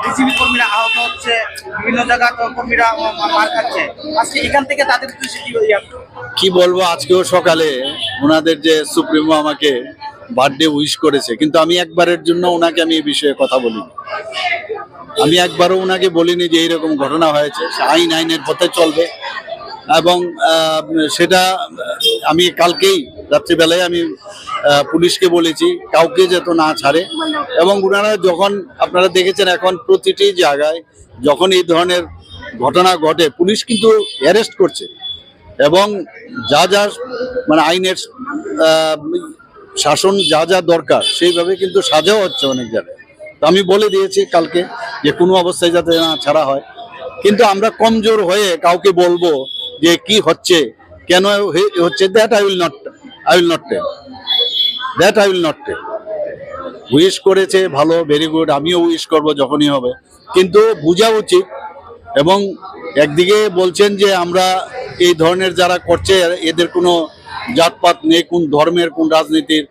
BCB কর্মীরা আহত হচ্ছে, বিভিন্ন জায়গা কর্মীরা মার খাচ্ছে, আজকে এখান থেকে তাদের কি বলবো, আজকেও সকালে ওনাদের যে সুপ্রিমো আমাকে বার্থডে উইশ করেছে, কিন্তু আমি একবারের জন্য ওনাকে আমি এই বিষয়ে কথা বলিনি। আমি একবারও ওনাকে বলিনি যে এইরকম ঘটনা হয়েছে, আইনের পথে চলবে। এবং সেটা আমি কালকেই রাত্রিবেলায় আমি পুলিশকে বলেছি কাউকে যেন না ছাড়ে। এবং ওনারা যখন আপনারা দেখেছেন এখন প্রতিটি জায়গায় যখন এই ধরনের ঘটনা ঘটে পুলিশ কিন্তু অ্যারেস্ট করছে এবং যা যা মানে আইনের শাসন যা যা দরকার সেইভাবে কিন্তু সাজাও হচ্ছে অনেক জায়গায়। তো আমি বলে দিয়েছি কালকে যে কোনো অবস্থায় যাতে না ছাড়া হয়। কিন্তু আমরা কমজোর হয়ে কাউকে বলবো যে কি হচ্ছে, কেন হচ্ছে, that I will not tell. Wish করেছে ভালো, ভেরি গুড, আমিও উইশ করব যখনই হবে, কিন্তু বোঝা উচিত। এবং একদিকে বলছেন যে আমরা এই ধরনের যারা করছে এদের কোনো জাতপাত নেই, কোন ধর্মের কোন রাজনীতির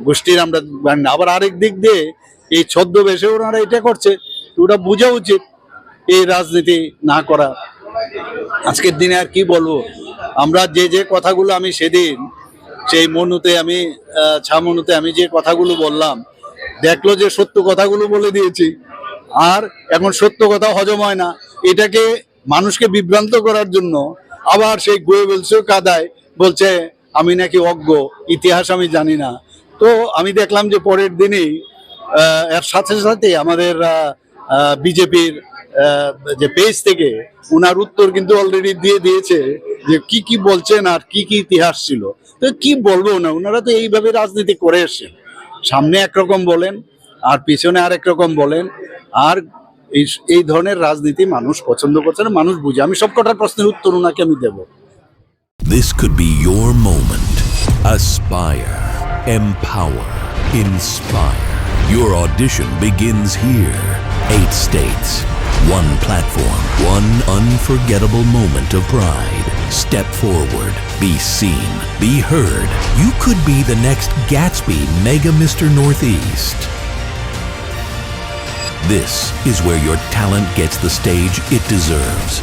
গোষ্ঠীর আমরা জানি না। আবার আরেক দিক দিয়ে এই ছদ্মবেশে ওনারা এটা করছে, ওটা বোঝা উচিত এই রাজনীতি না করা। আজকের দিনে আর কি বলবো, আমরা যে কথাগুলো আমি সেদিন সেই মনুতে আমি ছামনুতে আমি যে কথাগুলো বললাম, দেখলো যে সত্য কথাগুলো বলে দিয়েছি, আর এখন সত্য কথা হজম হয় না। এটাকে মানুষকে বিভ্রান্ত করার জন্য আবার সেই গোয়েবলসেও কাদায় বলছে আমি নাকি অজ্ঞ, ইতিহাস আমি জানি না। তো আমি দেখলাম যে পরের দিনেই এর সাথে সাথে আমাদের বিজেপির যে পেজ থেকে উনার উত্তর কিন্তু অলরেডি দিয়ে দিয়েছে যে কি কি বলছেন আর কি কি ইতিহাস ছিল। তো কি বলবো না, ওনারা তো এইভাবে রাজনীতি করে এসছেন, সামনে একরকম বলেন আর পিছনে আরেক রকম বলেন। আর এই ধরনের রাজনীতি মানুষ পছন্দ করছে না, মানুষ বুঝে। আমি সব কটার প্রশ্নের উত্তর ওনাকে আমি দেব। This could be your moment. Aspire, empower, inspire. Your audition begins here. 8 states, 1 platform, 1 unforgettable moment of pride. Step forward, be seen, be heard. You could be the next Gatsby Mega Mr. Northeast. This is where your talent gets the stage it deserves.